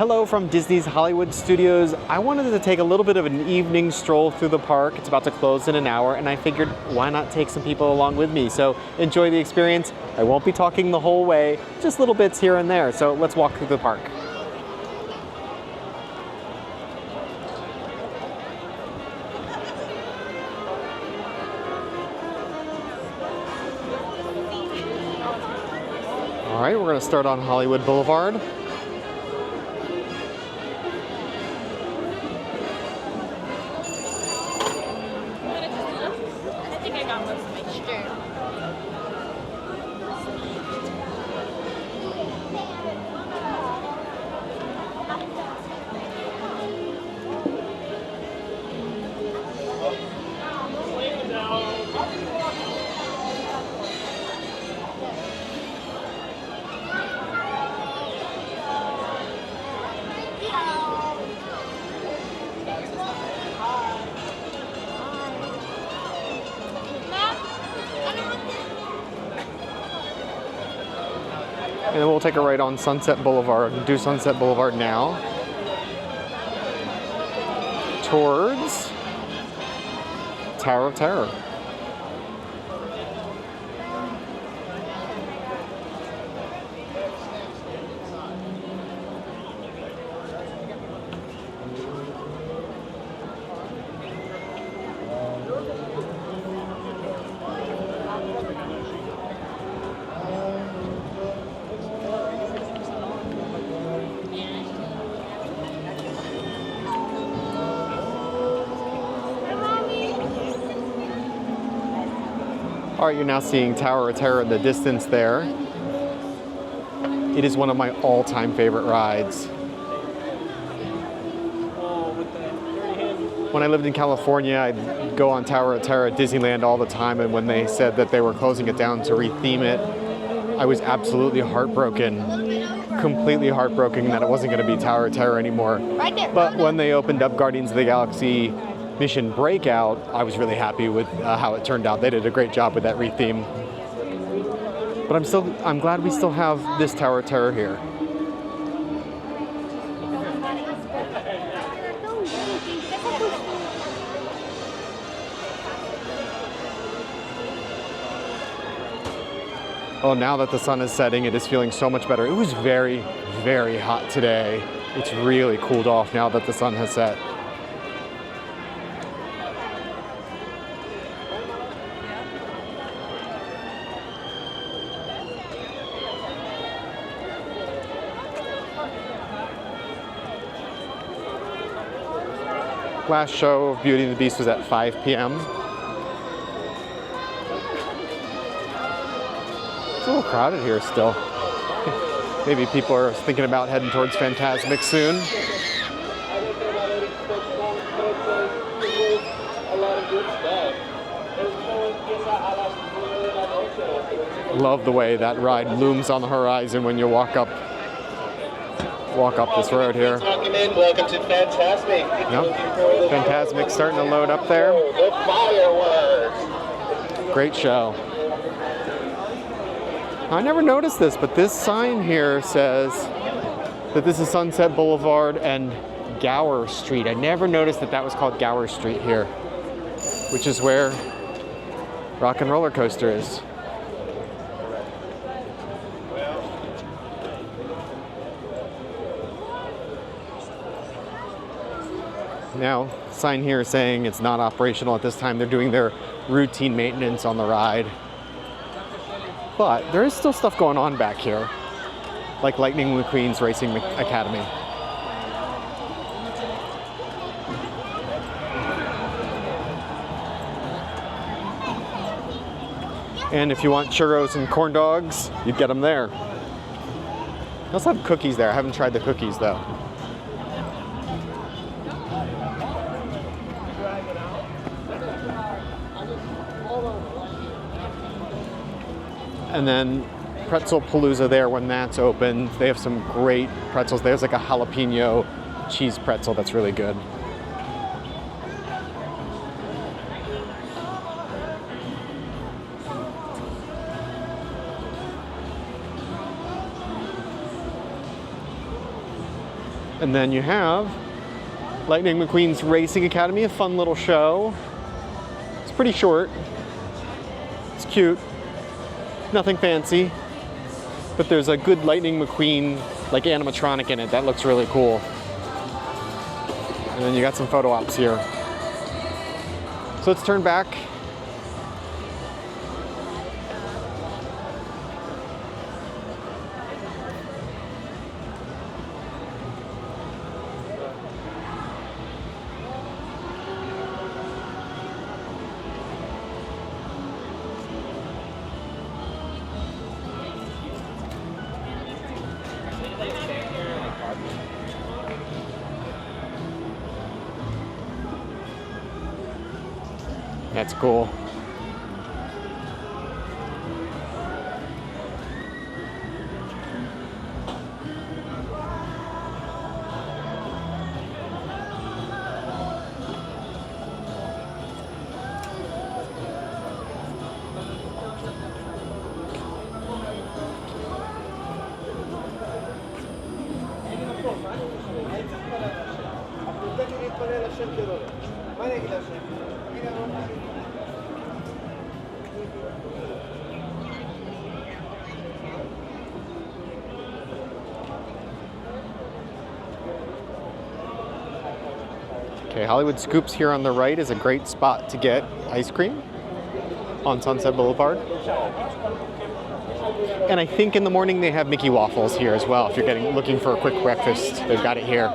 Hello from Disney's Hollywood Studios. I wanted to take a little bit of an evening stroll through the park. It's about to close in an hour, and I figured why not take some people along with me? So enjoy the experience. I won't be talking the whole way, just little bits here and there. So let's walk through the park. All right, we're going to start on Hollywood Boulevard. And then we'll take a right on Sunset Boulevard and do Sunset Boulevard now. Towards Tower of Terror. All right, you're now seeing Tower of Terror in the distance there. It is one of my all-time favorite rides. When I lived in California, I'd go on Tower of Terror at Disneyland all the time, and when they said that they were closing it down to retheme it, I was absolutely heartbroken, completely heartbroken that it wasn't going to be Tower of Terror anymore. Right there. But when they opened up Guardians of the Galaxy Mission Breakout, I was really happy with how it turned out. They did a great job with that retheme. But I'm glad we still have this Tower of Terror here. Oh, now that the sun is setting, it is feeling so much better. It was very, very hot today. It's really cooled off now that the sun has set. Last show of Beauty and the Beast was at 5 p.m. It's a little crowded here still. Maybe people are thinking about heading towards Fantasmic soon. Love the way that ride looms on the horizon when you walk up this road here. Welcome to Fantasmic. Yep. Fantasmic's starting to load up there. The fireworks. Great show. I never noticed this, but this sign here says that this is Sunset Boulevard and Gower Street. I never noticed that that was called Gower Street here, which is where Rock and Roller Coaster is. Now, sign here saying it's not operational at this time. They're doing their routine maintenance on the ride. But there is still stuff going on back here, like Lightning McQueen's Racing Academy. And if you want churros and corn dogs, you'd get them there. They also have cookies there. I haven't tried the cookies though. And then Pretzel Palooza there when that's open. They have some great pretzels. There's like a jalapeno cheese pretzel that's really good. And then you have Lightning McQueen's Racing Academy, a fun little show. It's pretty short. It's cute. Nothing fancy. But there's a good Lightning McQueen like animatronic in it that looks really cool. And then you got some photo ops here. So let's turn back. That's cool. Okay, Hollywood Scoops here on the right is a great spot to get ice cream on Sunset Boulevard. And I think in the morning they have Mickey waffles here as well. If you're looking for a quick breakfast, they've got it here.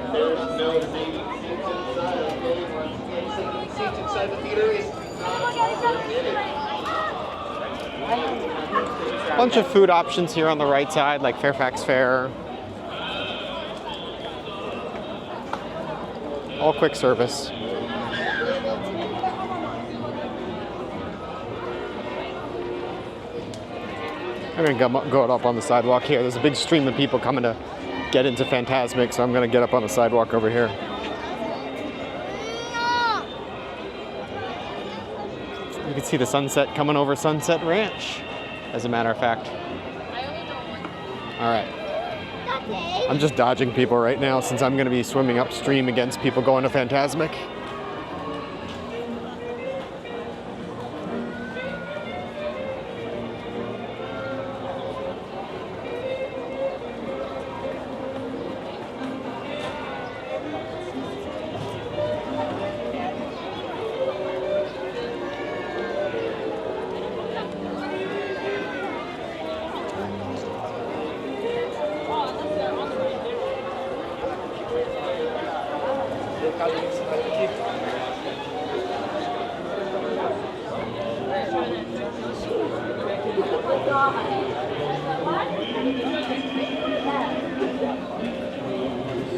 Bunch of food options here on the right side, like Fairfax Fare. All quick service. I'm gonna go up on the sidewalk here. There's a big stream of people coming to get into Fantasmic, so I'm gonna get up on the sidewalk over here. You can see the sunset coming over Sunset Ranch, as a matter of fact. All right. I'm just dodging people right now since I'm going to be swimming upstream against people going to Fantasmic.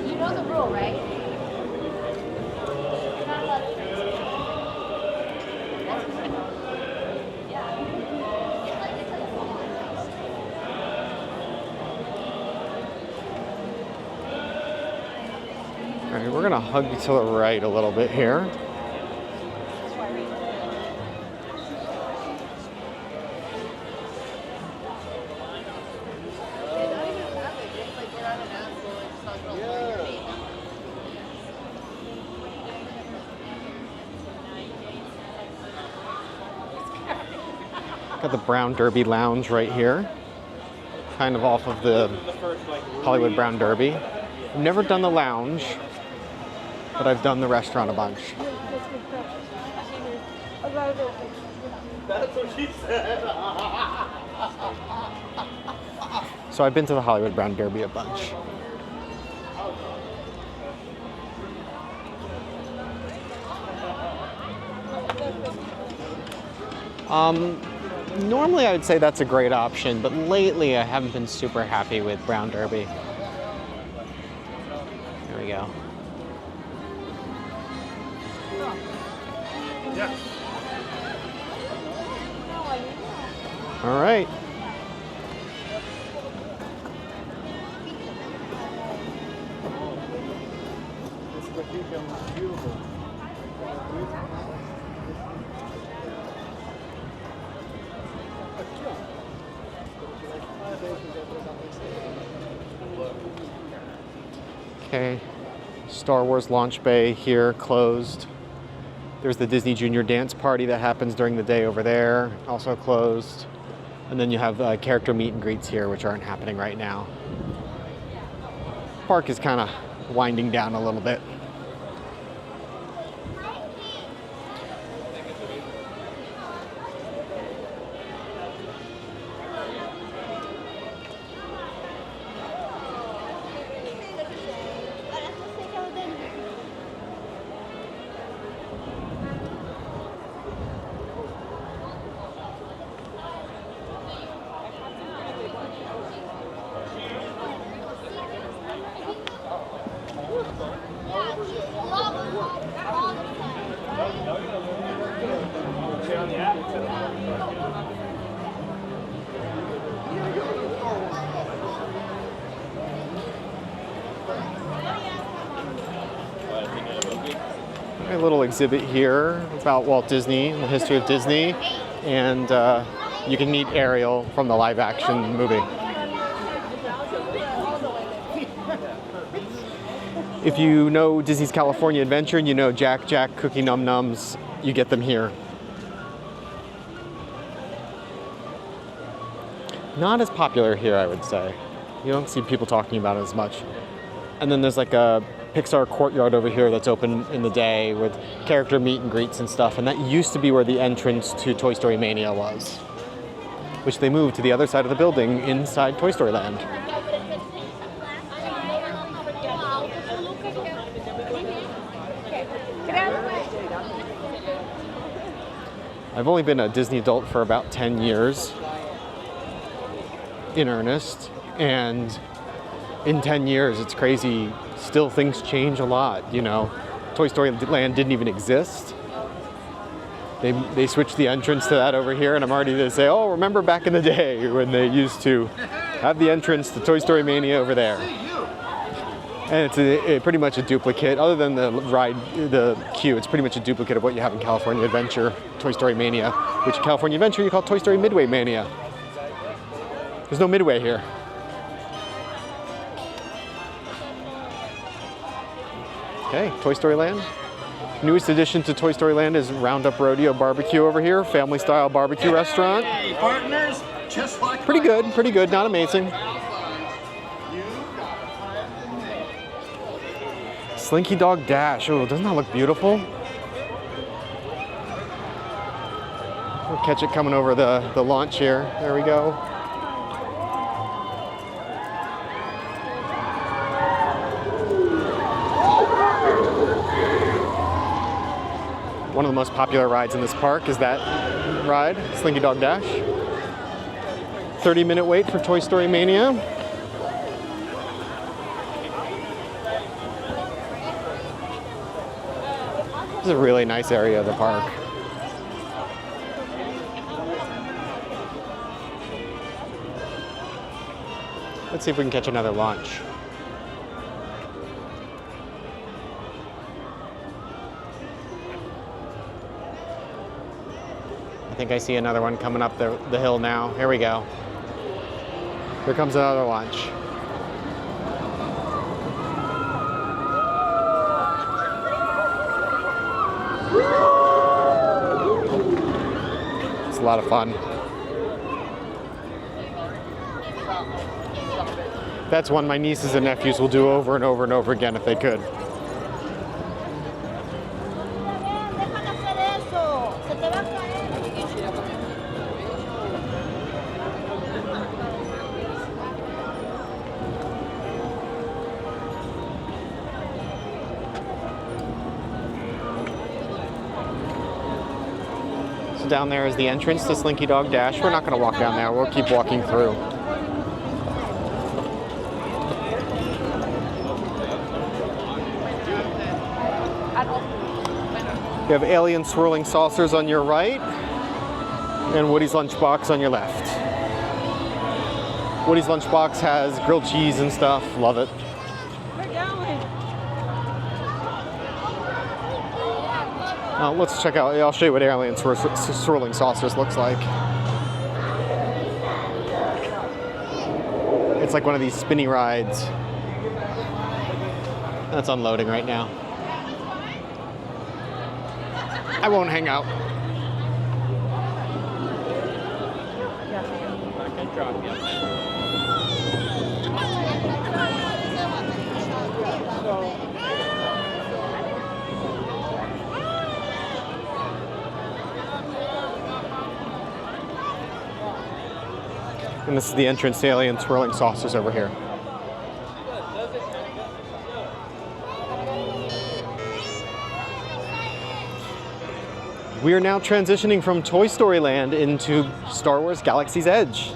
You know the rule, right? All right, we're gonna hug to the right a little bit here. Got the Brown Derby Lounge right here, kind of off of the Hollywood Brown Derby. I've never done the lounge, but I've done the restaurant a bunch. That's what she said. So I've been to the Hollywood Brown Derby a bunch. Normally I would say that's a great option, but lately I haven't been super happy with Brown Derby. There we go. Yeah. All right. Okay, Star Wars launch bay here, closed. There's the Disney Junior Dance Party that happens during the day over there, also closed. And then you have character meet and greets here, which aren't happening right now. Park is kind of winding down a little bit. A little exhibit here about Walt Disney and the history of Disney, and you can meet Ariel from the live action movie. If you know Disney's California Adventure and you know Jack Jack Cookie Num Nums, you get them here. Not as popular here, I would say. You don't see people talking about it as much. And then there's like a Pixar courtyard over here that's open in the day with character meet and greets and stuff. And that used to be where the entrance to Toy Story Mania was, which they moved to the other side of the building inside Toy Story Land. I've only been a Disney adult for about 10 years in earnest, and in 10 years, it's crazy. Still, things change a lot, you know. Toy Story Land didn't even exist. They switched the entrance to that over here, and I'm already to say, oh, remember back in the day when they used to have the entrance to Toy Story Mania over there. And it's pretty much a duplicate, other than the ride, the queue, it's pretty much a duplicate of what you have in California Adventure, Toy Story Mania, which in California Adventure you call Toy Story Midway Mania. There's no Midway here. Okay, Toy Story Land. Newest addition to Toy Story Land is Roundup Rodeo Barbecue over here, family style barbecue restaurant. Hey, partners, just like Pretty good, not amazing. Slinky Dog Dash, oh, doesn't that look beautiful? We'll catch it coming over the launch here. There we go. One of the most popular rides in this park is that ride, Slinky Dog Dash. 30-minute wait for Toy Story Mania. This is a really nice area of the park. Let's see if we can catch another launch. I think I see another one coming up the hill now. Here we go. Here comes another launch. It's a lot of fun. That's one my nieces and nephews will do over and over and over again if they could. So down there is the entrance to Slinky Dog Dash. We're not going to walk down there. We'll keep walking through. You have alien swirling saucers on your right and Woody's Lunchbox on your left. Woody's Lunchbox has grilled cheese and stuff. Love it. Let's check out, I'll show you what alien swirling saucers looks like. It's like one of these spinny rides. That's unloading right now. I won't hang out. And this is the entrance to Alien Swirling Saucers over here. We are now transitioning from Toy Story Land into Star Wars Galaxy's Edge.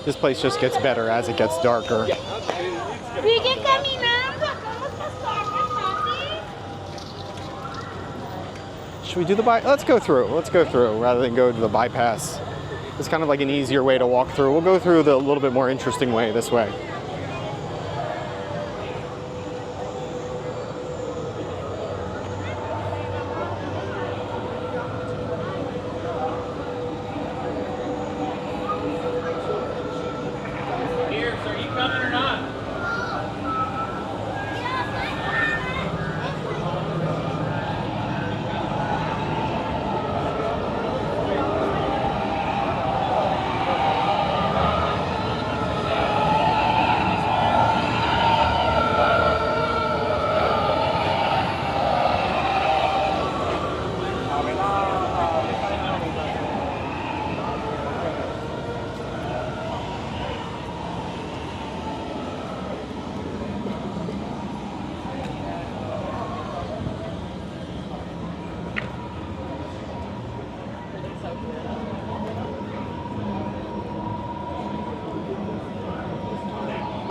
This place just gets better as it gets darker. Sigue caminando, acabamos de pasar, Should we do the let's go through. Let's go through rather than go to the bypass. It's kind of like an easier way to walk through. We'll go through the little bit more interesting way this way.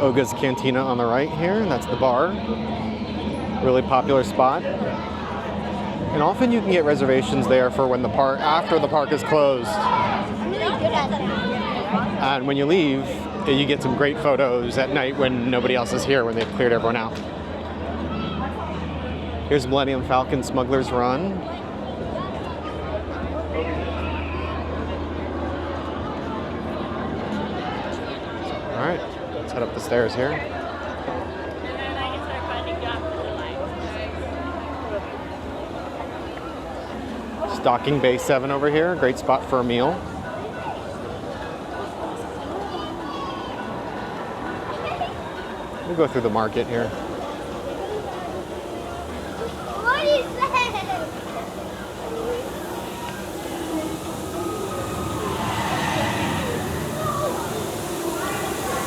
Oga's Cantina on the right here, and that's the bar. Really popular spot. And often you can get reservations there for when after the park is closed. And when you leave, you get some great photos at night when nobody else is here, when they've cleared everyone out. Here's Millennium Falcon Smuggler's Run. All right. Let's head up the stairs here. Stocking Bay 7 over here, great spot for a meal. We'll go through the market here. What is that?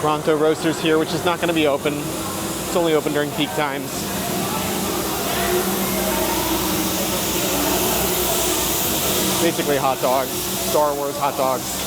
Ronto Roasters here, which is not going to be open. It's only open during peak times. Basically hot dogs, Star Wars hot dogs.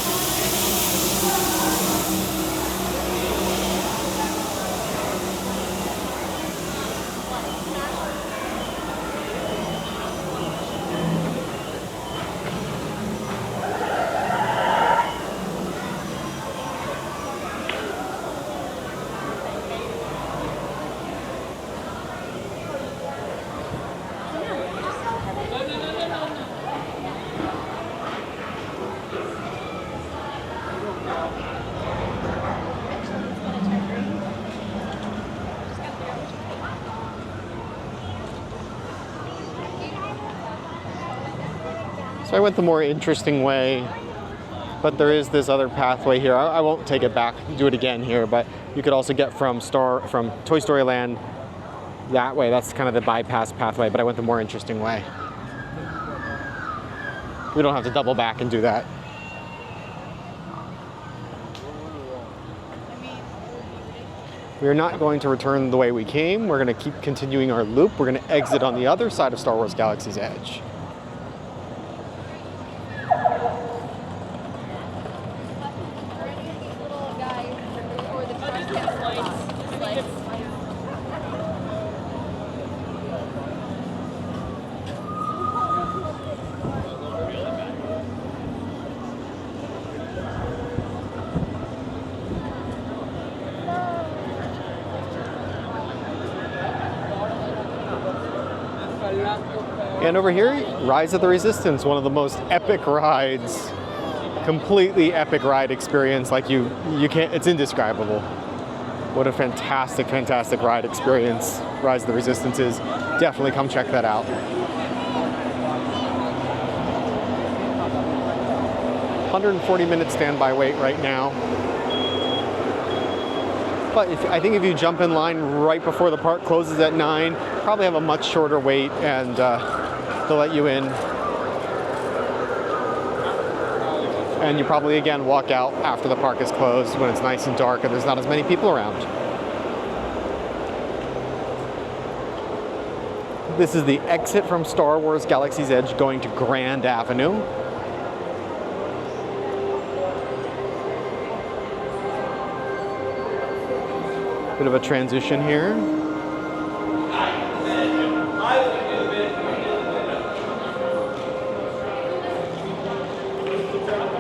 So I went the more interesting way, but there is this other pathway here. I won't take it back, do it again here, but you could also get from Toy Story Land that way. That's kind of the bypass pathway, but I went the more interesting way. We don't have to double back and do that. We are not going to return the way we came. We're going to keep continuing our loop. We're going to exit on the other side of Star Wars Galaxy's Edge. And over here, Rise of the Resistance, one of the most epic rides, completely epic ride experience. Like you can't, it's indescribable. What a fantastic, fantastic ride experience Rise of the Resistance is. Definitely come check that out. 140-minute standby wait right now. But I think if you jump in line right before the park closes at 9, probably have a much shorter wait, and they'll let you in. And you probably, again, walk out after the park is closed when it's nice and dark and there's not as many people around. This is the exit from Star Wars Galaxy's Edge going to Grand Avenue. Bit of a transition here.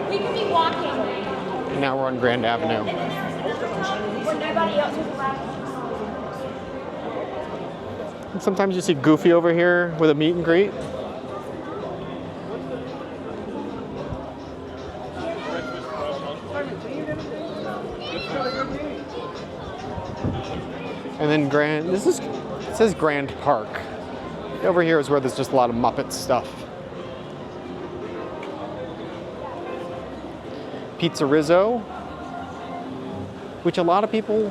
We could be walking. And now we're on Grand Avenue. When nobody else is around. And sometimes you see Goofy over here with a meet and greet. And then it says Grand Park. Over here is where there's just a lot of Muppet stuff. Pizza Rizzo, which a lot of people,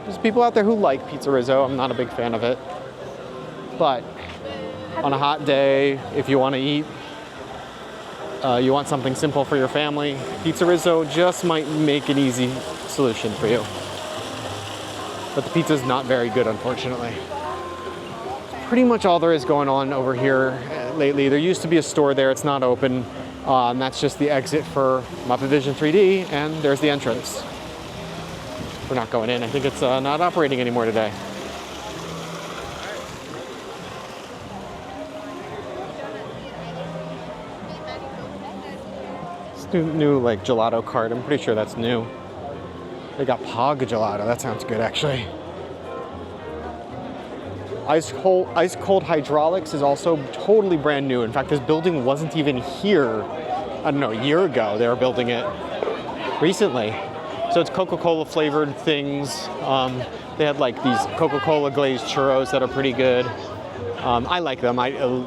there's people out there who like Pizza Rizzo. I'm not a big fan of it. But on a hot day, if you want to eat, you want something simple for your family, Pizza Rizzo just might make an easy solution for you. But the pizza's not very good, unfortunately. Pretty much all there is going on over here lately. There used to be a store there, it's not open. And that's just the exit for Muppet Vision 3D, and there's the entrance. We're not going in. I think it's not operating anymore today. It's new like gelato cart. I'm pretty sure that's new. They got Pog Gelato. That sounds good, actually. Ice cold hydraulics is also totally brand new. In fact, this building wasn't even here, I don't know, a year ago. They were building it recently. So it's Coca-Cola flavored things. They had like these Coca-Cola glazed churros that are pretty good. I like them.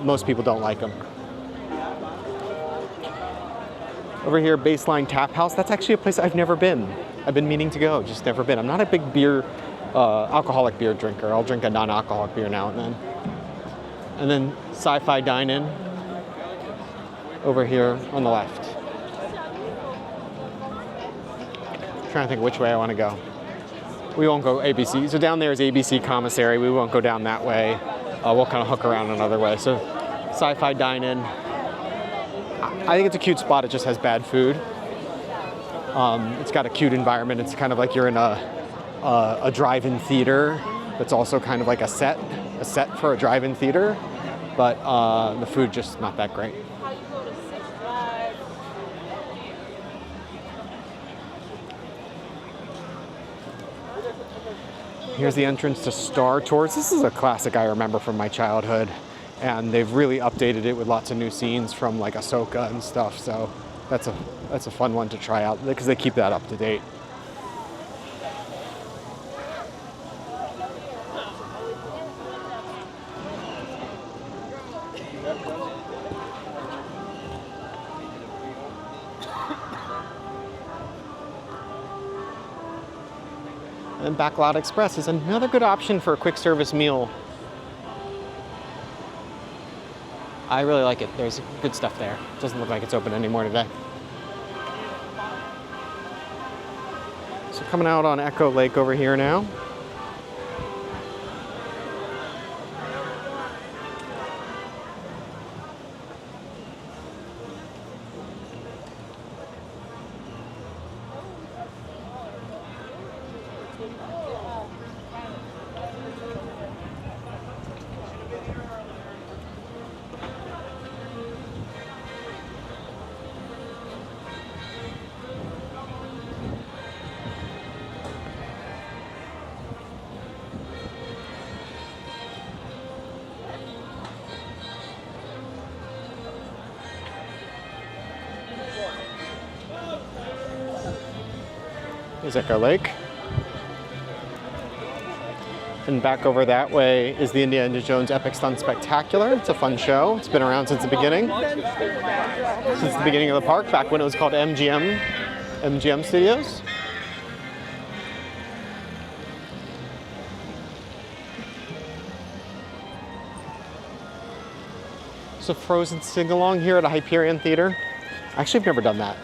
Most people don't like them. Over here, Baseline Tap House. That's actually a place I've never been. I've been meaning to go, just never been. I'm not a big alcoholic beer drinker. I'll drink a non-alcoholic beer now and then. And then Sci-Fi Dine-In over here on the left. I'm trying to think which way I want to go. We won't go ABC. So down there is ABC Commissary. We won't go down that way. We'll kind of hook around another way. So Sci-Fi Dine-In. I think it's a cute spot. It just has bad food. It's got a cute environment. It's kind of like you're in a drive-in theater. That's also kind of like a set for a drive-in theater. But the food just not that great. Here's the entrance to Star Tours. This is a classic I remember from my childhood. And they've really updated it with lots of new scenes from like Ahsoka and stuff. So that's a fun one to try out because they keep that up to date. And Backlot Express is another good option for a quick service meal. I really like it. There's good stuff there. It doesn't look like it's open anymore today. So coming out on Echo Lake over here now. is Echo Lake. And back over that way is the Indiana Jones Epic Stunt Spectacular. It's a fun show. It's been around since the beginning. Since the beginning of the park, back when it was called MGM Studios. So Frozen sing-along here at a Hyperion Theater. Actually, I've never done that.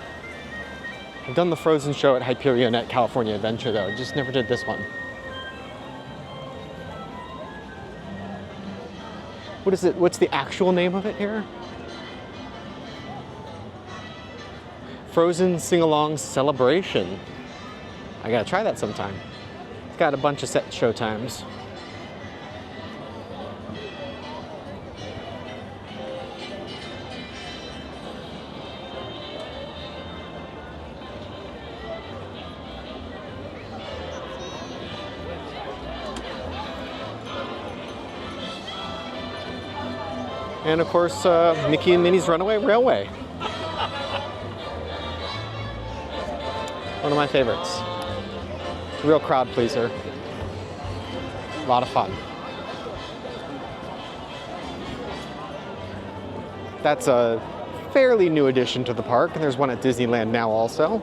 I've done the Frozen show at Hyperion at California Adventure though. Just never did this one. What is it? What's the actual name of it here? Frozen Sing-Along Celebration. I gotta try that sometime. It's got a bunch of set show times. And of course, Mickey and Minnie's Runaway Railway. One of my favorites. Real crowd pleaser. A lot of fun. That's a fairly new addition to the park, and there's one at Disneyland now also.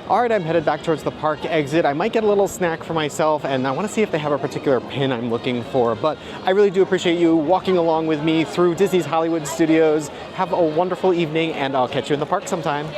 All right, I'm headed back towards the park exit. I might get a little snack for myself, and I want to see if they have a particular pin I'm looking for. But I really do appreciate you walking along with me through Disney's Hollywood Studios. Have a wonderful evening, and I'll catch you in the park sometime.